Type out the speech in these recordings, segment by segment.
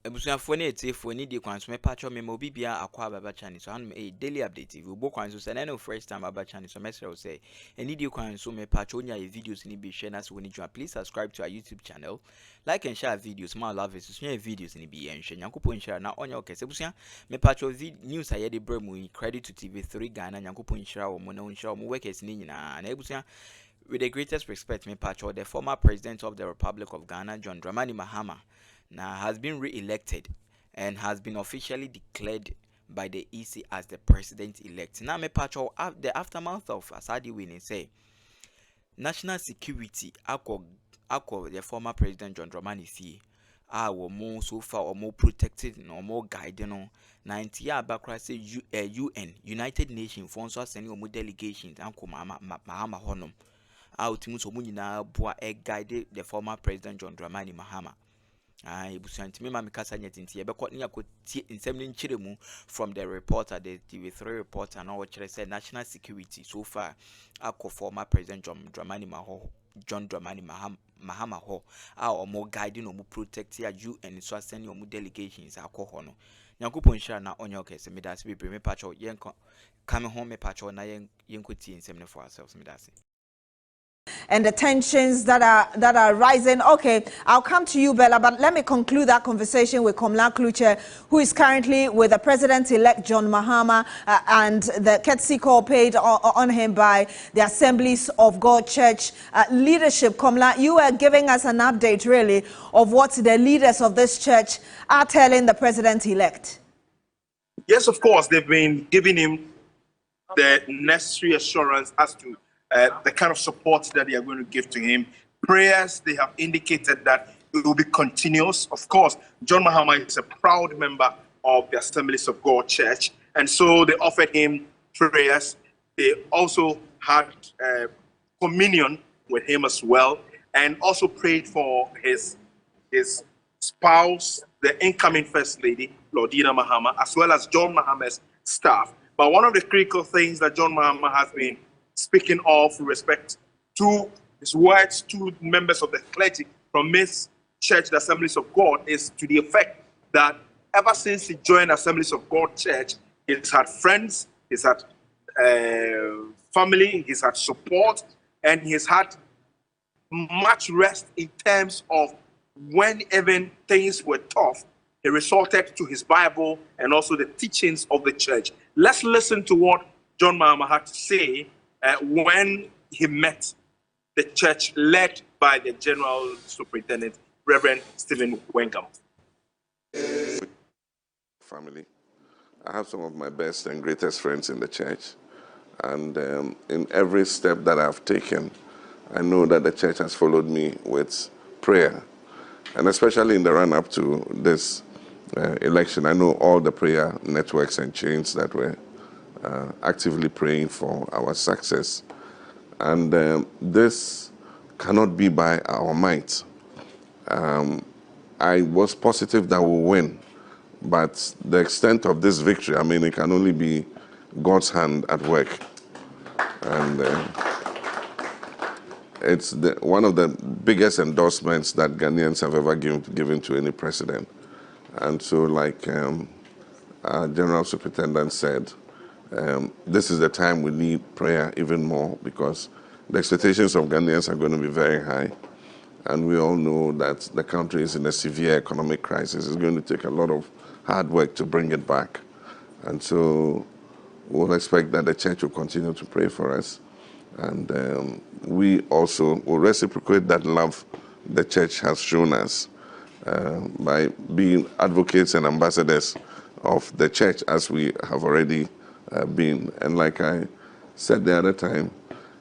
ebusuafo na etifo ni di kwanso me patcho me mo bibia akwa baba channel so anu daily update we bo kwanso say na first time baba channel so mesre say any di kwanso me patcho nya videos ni bi share na so when you please subscribe to our YouTube channel, like and share videos my love is so videos ni bi enhwe nyankopon share na onya okese ebusua me patcho news aye de bremu credit to TV3 Ghana nyankopon share wo mo na share wo workers ni nyina na ebusua. With the greatest respect, me patcho, the former president of the Republic of Ghana, John Dramani Mahama, now has been re-elected and has been officially declared by the EC as the president-elect. Now, me patcho, the aftermath of Asadi winning, say national security, ako the former president John Dramani fee, were more so far or more protected or more guided on. 90 years back, say UN, United Nations, for us sending more delegations, Uncle Mahama Honum. Ultimately, so many na boa guided the former president John Dramani Mahama. Ebusanti me mama kasa nyetinti ebe kwot nya kwoti nsem ni nchiremu from the reporter, the TV3 reporter, and what said national security so far akọ former president John Dramani Mahama ho omo guiding omo protect ya UN so send omo delegations akọ ho no nyankopon share na onye okese medase be me pacho yenko kame ho me pacho na yenkoti nsem ne for ourselves medase. And the tensions that are rising. Okay, I'll come to you, Bella, but let me conclude that conversation with Komla Kluche, who is currently with the president-elect John Mahama and the Kesi call paid on him by the Assemblies of God Church leadership. Komla, you are giving us an update, really, of what the leaders of this church are telling the president-elect. Yes, of course, they've been giving him the necessary assurance as to the kind of support that they are going to give to him. Prayers, they have indicated that it will be continuous. Of course, John Mahama is a proud member of the Assemblies of God Church, and so they offered him prayers. They also had communion with him as well, and also prayed for his spouse, the incoming First Lady, Lordina Mahama, as well as John Mahama's staff. But one of the critical things that John Mahama has been speaking of with respect to his words to members of the clergy from his church, the Assemblies of God, is to the effect that ever since he joined Assemblies of God Church, he's had friends, he's had family, he's had support, and he's had much rest in terms of when even things were tough, he resorted to his Bible and also the teachings of the church. Let's listen to what John Mahama had to say when he met the church led by the General Superintendent, Reverend Stephen Wenkam. Family, I have some of my best and greatest friends in the church, and in every step that I've taken, I know that the church has followed me with prayer, and especially in the run-up to this election, I know all the prayer networks and chains that were actively praying for our success. And this cannot be by our might. I was positive that we'll win, but the extent of this victory, I mean, it can only be God's hand at work. And it's one of the biggest endorsements that Ghanaians have ever given to any president. And so, like General Superintendent said, this is the time we need prayer even more, because the expectations of Ghanaians are going to be very high. And we all know that the country is in a severe economic crisis. It's going to take a lot of hard work to bring it back. And so we'll expect that the church will continue to pray for us. And we also will reciprocate that love the church has shown us by being advocates and ambassadors of the church, as we have already been. And like I said the other time,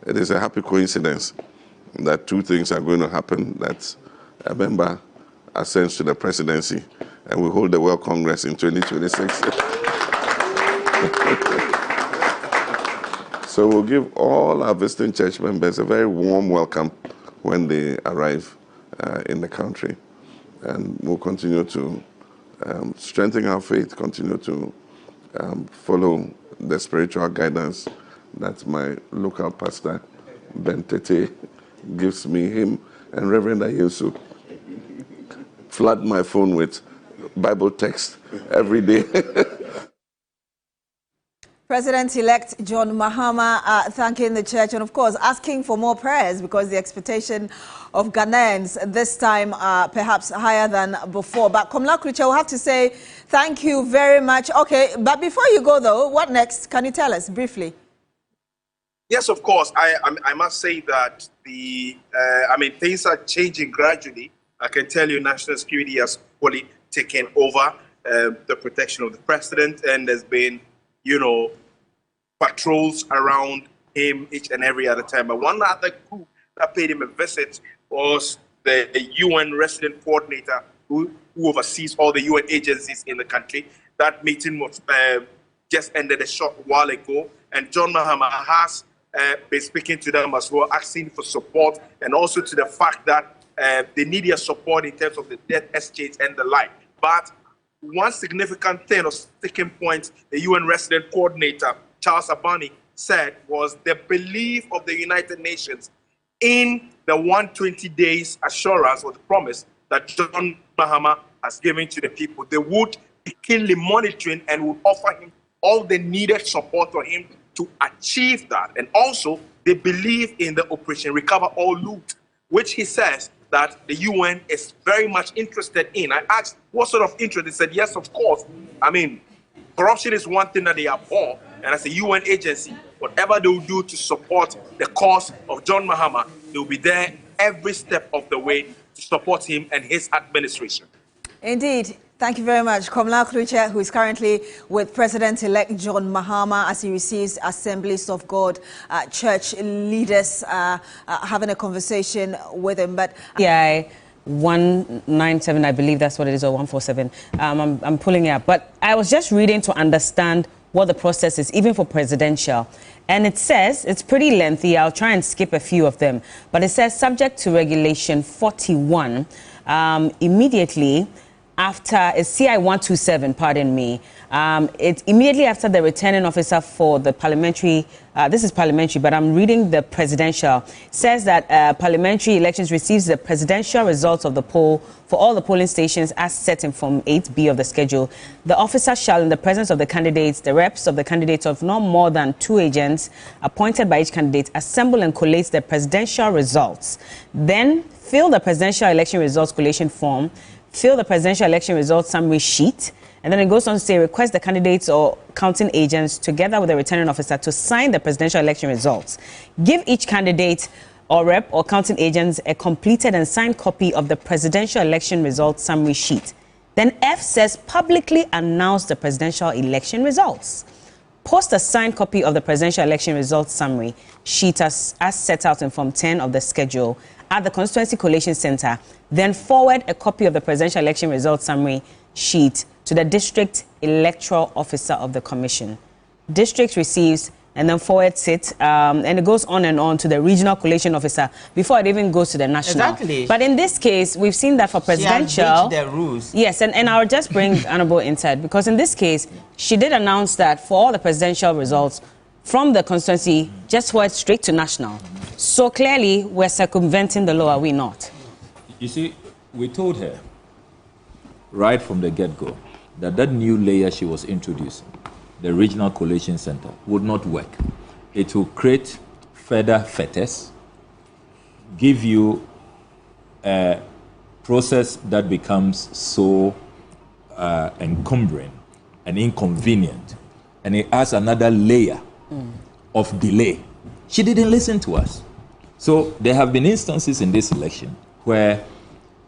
it is a happy coincidence that two things are going to happen, that a member ascends to the presidency and we hold the World Congress in 2026. So we'll give all our visiting church members a very warm welcome when they arrive in the country. And we'll continue to strengthen our faith, continue to follow the spiritual guidance that my local pastor, Ben Tete, gives me. Him and Reverend Ayesu flood my phone with Bible text every day. President-elect John Mahama thanking the church and, of course, asking for more prayers because the expectation of Ghanaians this time perhaps higher than before. But Komla Kluche, will have to say thank you very much. Okay, but before you go, though, what next? Can you tell us briefly? Yes, of course. I must say that things are changing gradually. I can tell you national security has fully taken over the protection of the president, and there's been patrols around him each and every other time. But one other group that paid him a visit was the UN resident coordinator who oversees all the UN agencies in the country. That meeting was just ended a short while ago, and John Mahama has been speaking to them as well, asking for support, and also to the fact that they need your support in terms of the debt exchange and the like. But one significant thing or sticking point the UN resident coordinator, Charles Abani, said was the belief of the United Nations in the 120 days assurance or the promise that John Mahama has given to the people. They would be keenly monitoring and would offer him all the needed support for him to achieve that. And also, they believe in the Operation Recover All Loot, which he says that the UN is very much interested in. I asked what sort of interest. They said, yes, of course. Corruption is one thing that they abhor, and as a UN agency, whatever they will do to support the cause of John Mahama, they will be there every step of the way to support him and his administration. Indeed. Thank you very much. Komla Kluche, who is currently with President-elect John Mahama as he receives Assemblies of God church leaders having a conversation with him. But 197, I believe that's what it is, or 147. I'm pulling it up. But I was just reading to understand what the process is, even for presidential. And it says, it's pretty lengthy. I'll try and skip a few of them. But it says, subject to Regulation 41, immediately after, it's CI 127, pardon me, it's immediately after the returning officer for the parliamentary, this is parliamentary, but I'm reading the presidential, says that parliamentary elections receives the presidential results of the poll for all the polling stations as set in Form 8B of the schedule. The officer shall, in the presence of the candidates, the reps of the candidates of no more than 2 agents appointed by each candidate, assemble and collate the presidential results. Then fill the presidential election results collation form, fill the presidential election results summary sheet, and then it goes on to say request the candidates or counting agents together with the returning officer to sign the presidential election results. Give each candidate or rep or counting agents a completed and signed copy of the presidential election results summary sheet. Then F says publicly announce the presidential election results. Post a signed copy of the presidential election results summary sheet as set out in Form 10 of the schedule at the Constituency Collation Center. Then forward a copy of the presidential election results summary sheet to the district electoral officer of the commission. District receives and then forwards it, and it goes on and on to the regional collation officer before it even goes to the national. Exactly. But in this case, we've seen that for presidential. She has breached the rules. Yes, and I'll just bring Honorable inside, because in this case, she did announce that for all the presidential results from the constituency, just forward straight to national. So clearly, we're circumventing the law, are we not? You see, we told her right from the get-go that that new layer she was introducing, the regional collation center, would not work. It will create further fetters, give you a process that becomes so encumbering and inconvenient, and it adds another layer of delay. She didn't listen to us. So there have been instances in this election where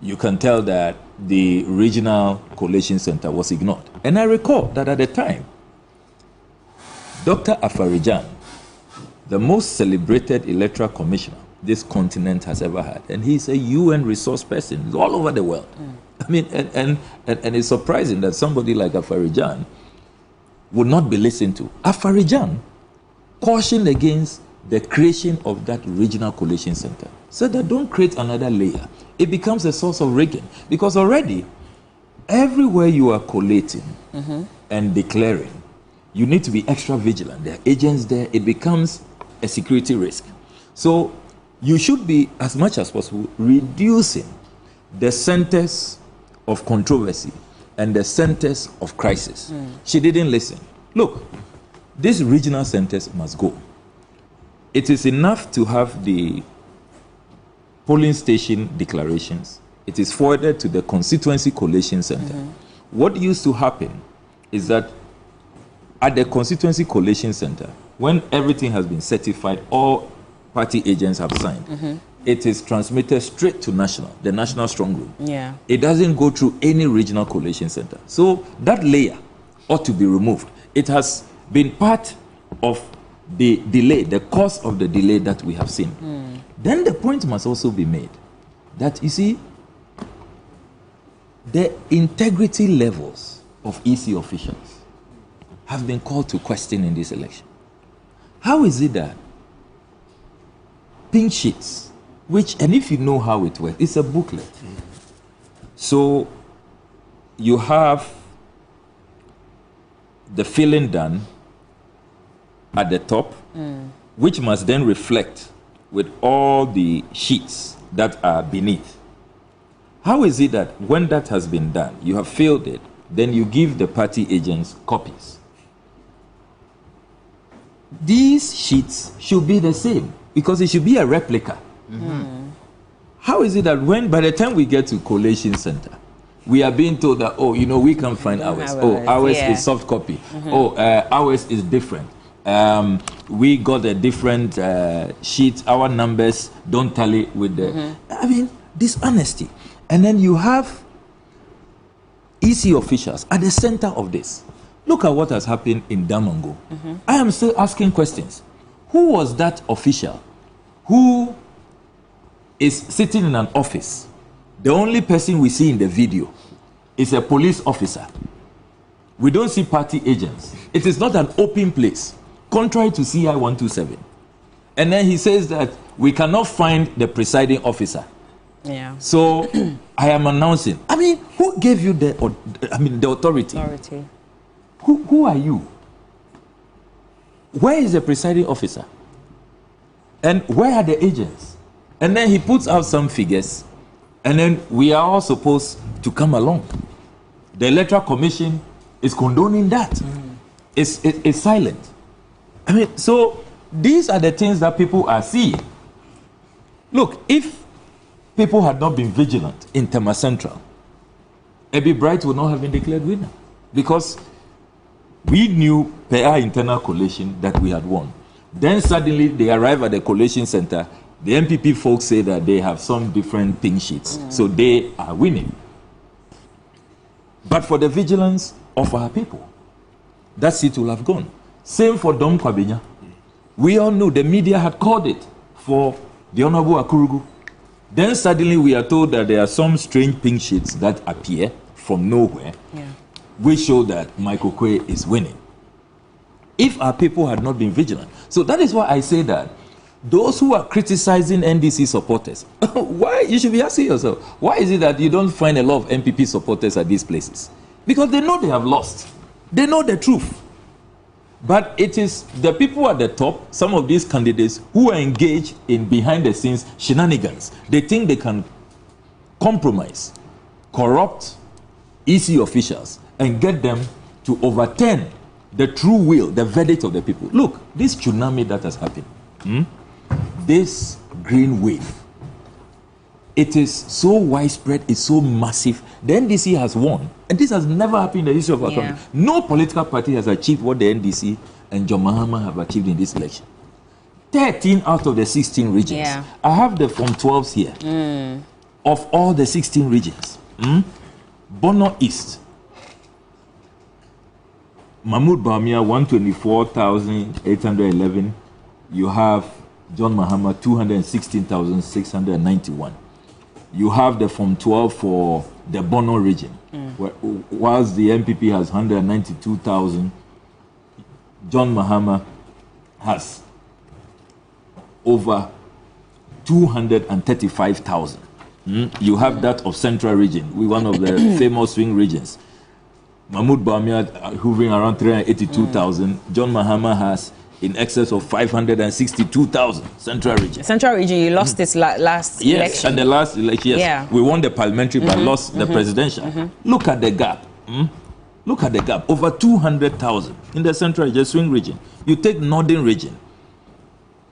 you can tell that the regional collation center was ignored. And I recall that at the time, Dr. Afarijan, the most celebrated electoral commissioner this continent has ever had, and he's a UN resource person all over the world. I mean, and it's surprising that somebody like Afarijan would not be listened to. Afarijan cautioned against the creation of that regional collation center, so that don't create another layer. It becomes a source of rigging, because already everywhere you are collating and declaring, you need to be extra vigilant. There are agents there. It becomes a security risk. So you should be, as much as possible, reducing the centers of controversy and the centers of crisis. She didn't listen. Look, these regional centers must go. It is enough to have the polling station declarations. It is forwarded to the constituency collation center. What used to happen is that at the constituency collation center, when everything has been certified, all party agents have signed, it is transmitted straight to the national strong room. Yeah. It doesn't go through any regional collation center. So that layer ought to be removed. It has been part of the delay, the cause of the delay that we have seen. Then the point must also be made that, you see, the integrity levels of EC officials have been called to question in this election. How is it that pink sheets, which, and if you know how it works, it's a booklet. So you have the filling done at the top, which must then reflect with all the sheets that are beneath. How is it that when that has been done, you have filled it, then you give the party agents copies? These sheets should be the same because it should be a replica. How is it that when, by the time we get to collation center, we are being told that, oh, you know, we can't find ours. Oh, ours is soft copy. Oh, ours is different. We got a different sheet. Our numbers don't tally with the... I mean, dishonesty. And then you have EC officials at the center of this. Look at what has happened in Damongo. I am still asking questions. Who was that official who is sitting in an office? The only person we see in the video is a police officer. We don't see party agents. It is not an open place, contrary to CI 127. And then he says that we cannot find the presiding officer. Yeah. So I am announcing. I mean, who gave you the authority? Who are you? Where is the presiding officer? And where are the agents? And then he puts out some figures, and then we are all supposed to come along. The Electoral Commission is condoning that. It's silent. I mean, so these are the things that people are seeing. Look, if people had not been vigilant in Tema Central, Ebi Bright would not have been declared winner, because we knew per our internal collation that we had won. Then suddenly they arrive at the collation center. The MPP folks say that they have some different pink sheets, so they are winning. But for the vigilance of our people, that seat will have gone. Same for Dom Kwabenya. We all knew the media had called it for the Honorable Akurugu. Then suddenly we are told that there are some strange pink sheets that appear from nowhere, which show that Michael Kwe is winning. If our people had not been vigilant. So that is why I say that those who are criticizing NDC supporters, why, you should be asking yourself, why is it that you don't find a lot of MPP supporters at these places? Because they know they have lost. They know the truth. But it is the people at the top, some of these candidates, who are engaged in behind the scenes shenanigans. They think they can compromise, corrupt EC officials, and get them to overturn the true will, the verdict of the people. Look, this tsunami that has happened, this green wave, it is so widespread, it's so massive. The NDC has won, and this has never happened in the history of our country. No political party has achieved what the NDC and John Mahama have achieved in this election. 13 out of the 16 regions. I have the Form 12s here. Of all the 16 regions, Bono East, Mahmoud Bawumia 124,811. You have John Mahama 216,691. You have the Form 12 for the Bono region, whilst the MPP has 192,000. John Mahama has over 235,000. You have that of Central region, one of the famous swing regions. Mahmoud Bawumia hovering around 382,000. John Mahama has in excess of 562,000. Central region. Central region, you lost this last election. Yes, and the last election, yes. We won the parliamentary but lost the presidential. Look at the gap. Look at the gap. Over 200,000 in the central region, swing region. You take northern region.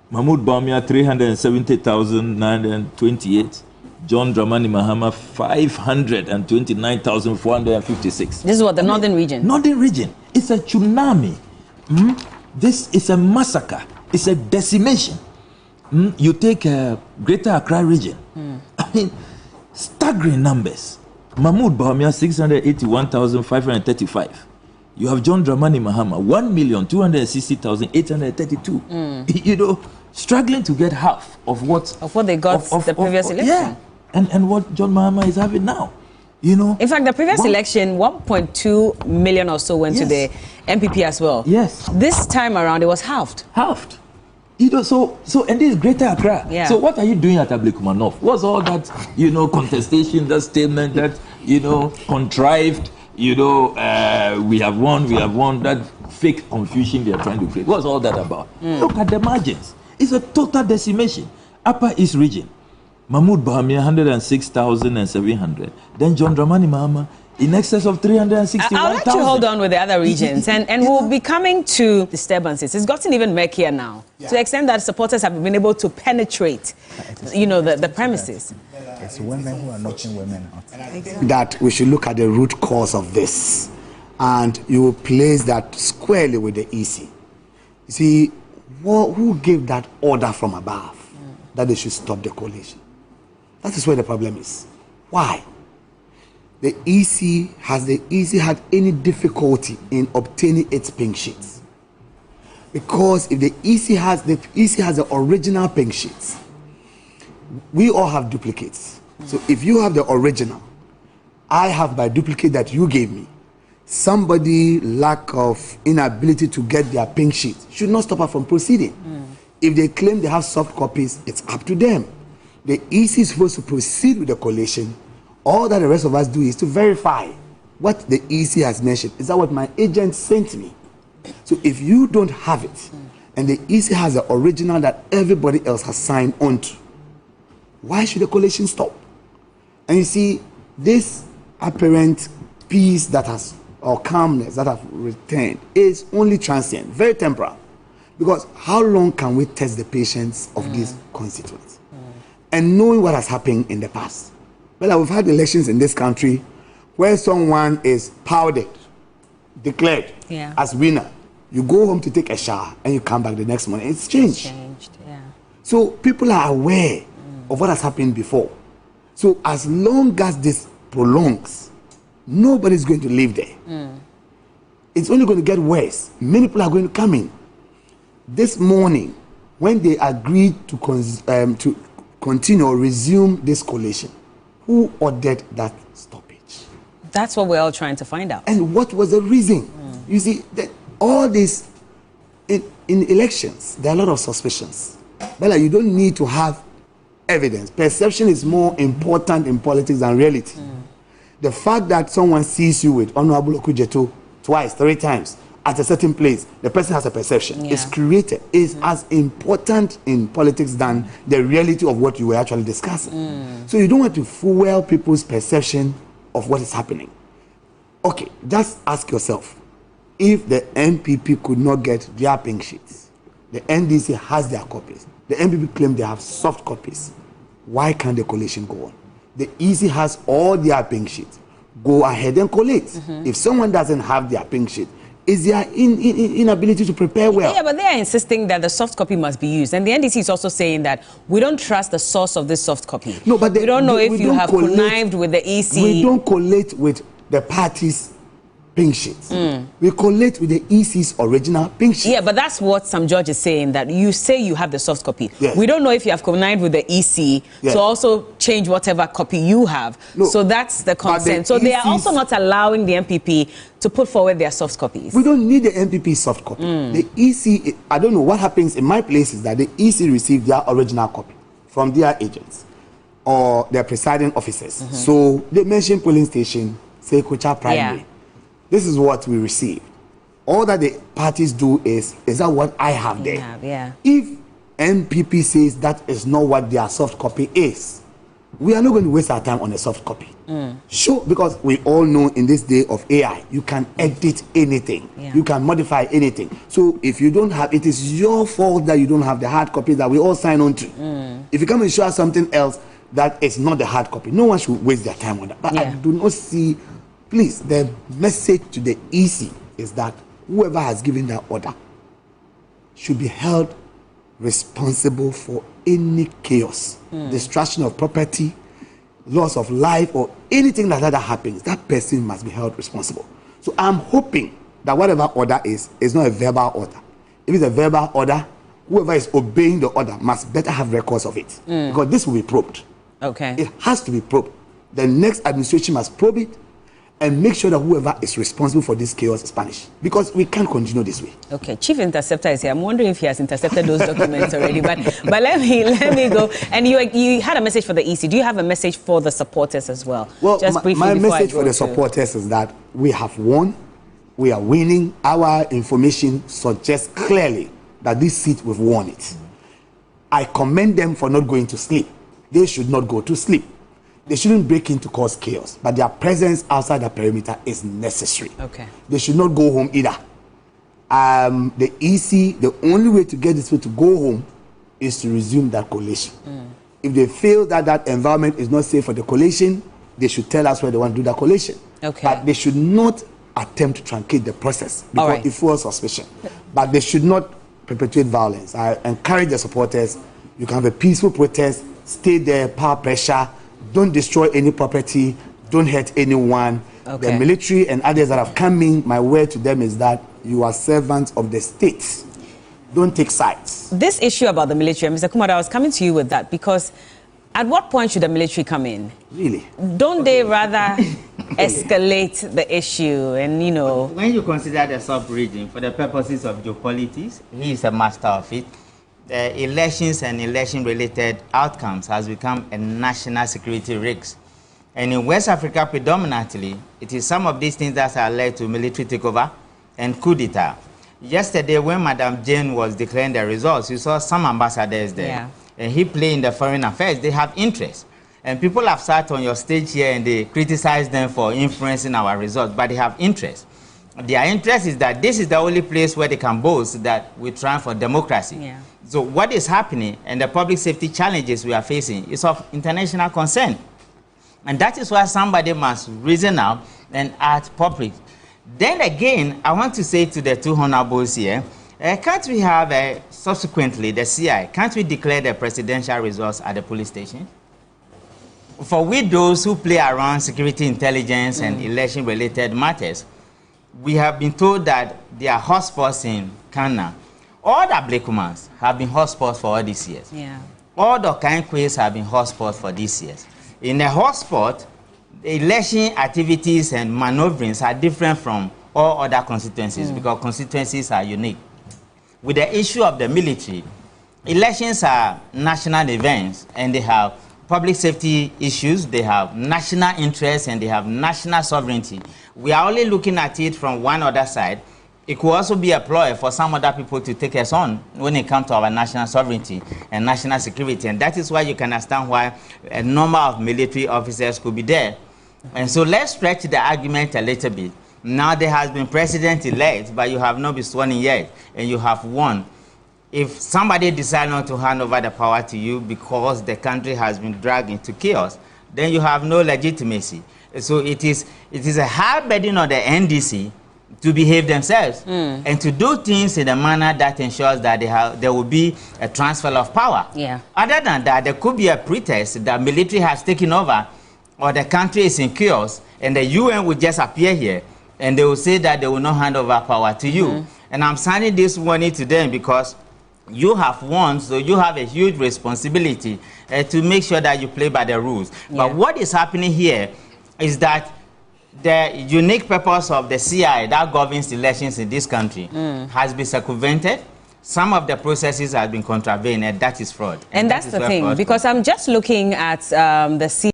Mahmoud Bawumia 370,928. John Dramani Mahama 529,456. This is what the northern region. Northern region. It's a tsunami. This is a massacre. It's a decimation. You take Greater Accra region. I mean, staggering numbers. Mahmoud Bawumia 681,535. You have John Dramani Mahama 1,260,832. You know, struggling to get half of what they got the previous election. Yeah, and what John Mahama is having now. You know. In fact, the previous election, 1.2 million or so went to the MPP as well. Yes. This time around, it was halved. Halved. You know, so and this is Greater Accra. Yeah. So what are you doing at Ablekumanov? What's all that, you know, contestation, that statement that, you know, contrived, you know, we have won, that fake confusion they are trying to create? What's all that about? Look at the margins. It's a total decimation. Upper East region, Mahmoud Bawumia 106,700. Then John Dramani Mahama in excess of 361,000. I'll let you hold on with the other regions, and we'll be coming to disturbances. It's gotten even murkier now, to the extent that supporters have been able to penetrate, you know, the premises. It's women who are knocking women out. That we should look at the root cause of this, and you will place that squarely with the EC. You see, who gave that order from above that they should stop the coalition? That is where the problem is. Why? The EC had any difficulty in obtaining its pink sheets? Because if the EC has the original pink sheets, we all have duplicates. So if you have the original, I have my duplicate that you gave me. Somebody lack of inability to get their pink sheet should not stop her from proceeding. If they claim they have soft copies, it's up to them. The EC is supposed to proceed with the collation. All that the rest of us do is to verify what the EC has mentioned. Is that what my agent sent me? So if you don't have it, and the EC has the original that everybody else has signed onto, why should the collation stop? And you see, this apparent peace that has, or calmness that have returned, is only transient, very temporal. Because how long can we test the patience of these constituents? And knowing what has happened in the past. Well, we've had elections in this country where someone is powdered, declared as winner. You go home to take a shower and you come back the next morning. It's changed. So people are aware of what has happened before. So as long as this prolongs, nobody's going to live there. It's only going to get worse. Many people are going to come in. This morning, when they agreed to continue or resume this coalition, who ordered that stoppage? That's what we're all trying to find out. And what was the reason? You see, that all this, in elections, there are a lot of suspicions. Bella, you don't need to have evidence. Perception is more important in politics than reality. The fact that someone sees you with Honorable Okujeto twice, 3 times, at a certain place, the person has a perception. It's created. It's as important in politics than the reality of what you were actually discussing. So you don't want to fuel people's perception of what is happening. Okay, just ask yourself, if the NPP could not get their pink sheets, the NDC has their copies, the NPP claim they have soft copies, why can't the coalition go on? The EC has all their pink sheets. Go ahead and collate. If someone doesn't have their pink sheet, is their inability to prepare well. Yeah, but they are insisting that the soft copy must be used. And the NDC is also saying that we don't trust the source of this soft copy. No, but we don't know if you have connived with the EC. We don't collate with the party's pink sheets. We collate with the EC's original pink sheet. Yeah, but that's what some judge is saying, that you say you have the soft copy. We don't know if you have connived with the EC to also change whatever copy you have. No, so that's the consent. So they are also not allowing the MPP to put forward their soft copies. We don't need the MPP soft copy. The EC, I don't know what happens in my place is that the EC received their original copy from their agents or their presiding officers. So they mention polling station, say Kocha Primary. This is what we receive. All that the parties do is that what I have there? If MPP says that is not what their soft copy is, we are not going to waste our time on a soft copy. Sure, because we all know in this day of AI, you can edit anything. You can modify anything. So if you don't have, it is your fault that you don't have the hard copy that we all sign on to. If you come and show us something else that is not the hard copy, no one should waste their time on that. But I do not see, please, the message to the EC is that whoever has given that order should be held responsible for any chaos, destruction of property, loss of life, or anything like that happens. That person must be held responsible. So I'm hoping that whatever order is not a verbal order. If it's a verbal order, whoever is obeying the order must better have records of it, because this will be probed. Okay. It has to be probed. The next administration must probe it and make sure that whoever is responsible for this chaos is punished, because we can't continue this way. Okay, Chief Interceptor is here. I'm wondering if he has intercepted those documents already. But let me go. And you had a message for the EC. Do you have a message for the supporters as well? Well, just briefly, my message for the supporters is that we have won. We are winning. Our information suggests clearly that this seat, we've won it. I commend them for not going to sleep. They should not go to sleep. They shouldn't break in to cause chaos, but their presence outside the perimeter is necessary. Okay. They should not go home either. The EC, the only way to get these people to go home is to resume that collation. If they feel that that environment is not safe for the collation, they should tell us where they want to do the collation. Okay. But they should not attempt to truncate the process, because it fuels suspicion. But they should not perpetuate violence. I encourage the supporters, you can have a peaceful protest, stay there, power pressure, don't destroy any property, don't hurt anyone. Okay. The military and others that have come in, my word to them is that you are servants of the state. Don't take sides. This issue about the military, Mr. Kumada, I was coming to you with that, because at what point should the military come in? Really? Don't they rather escalate the issue and, you know... When you consider the sub-region for the purposes of geopolitics, he is a master of it. Elections and election-related outcomes has become a national security risk. And in West Africa predominantly, it is some of these things that have led to military takeover and coup d'etat. Yesterday, when Madam Jane was declaring the results, you saw some ambassadors there. Yeah. And he played in the foreign affairs. They have interest. And people have sat on your stage here and they criticize them for influencing our results, but they have interest. Their interest is that this is the only place where they can boast that we triumph for democracy. Yeah. So what is happening and the public safety challenges we are facing is of international concern. And that is why somebody must reason out and act public. Then again, I want to say to the two honorables here, can't we have subsequently the CI, can't we declare the presidential results at the police station? For we those who play around security intelligence and election-related matters, we have been told that there are hotspots in Kana. All the Blakumans have been hotspots for all these years. Yeah. All the Kankways have been hotspots for these years. In a hotspot, the election activities and maneuverings are different from all other constituencies because constituencies are unique. With the issue of the military, elections are national events and they have public safety issues, they have national interests, and they have national sovereignty. We are only looking at it from one other side. It could also be a ploy for some other people to take us on when it comes to our national sovereignty and national security. And that is why you can understand why a number of military officers could be there. And so let's stretch the argument a little bit. Now there has been president-elect, but you have not been sworn in yet, and you have won. If somebody decides not to hand over the power to you because the country has been dragged into chaos, then you have no legitimacy. So it is a hard burden on the NDC to behave themselves and to do things in a manner that ensures that there will be a transfer of power. Yeah. Other than that, there could be a pretext that military has taken over or the country is in chaos and the UN will just appear here and they will say that they will not hand over power to you. And I'm sending this warning to them because you have won, so you have a huge responsibility to make sure that you play by the rules. Yeah. But what is happening here is that the unique purpose of the CI that governs elections in this country has been circumvented. Some of the processes have been contravened, and that is fraud. And that's the thing, because I'm just looking at the CI.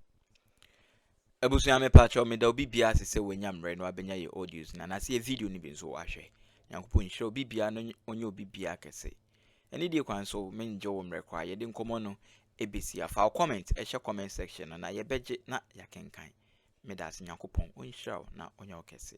Ebusuame pacho me da obi bia se wenyam re no abenya ye audios na se video ni bi nso wa hwe yankopon hire obi bia no onye obi bia kese eni die kwan so menje wo mrekwa ye de nkomo no ebesi afa comment comment section na ye beje na yakenkan me das Nyankopon onhira na onya okese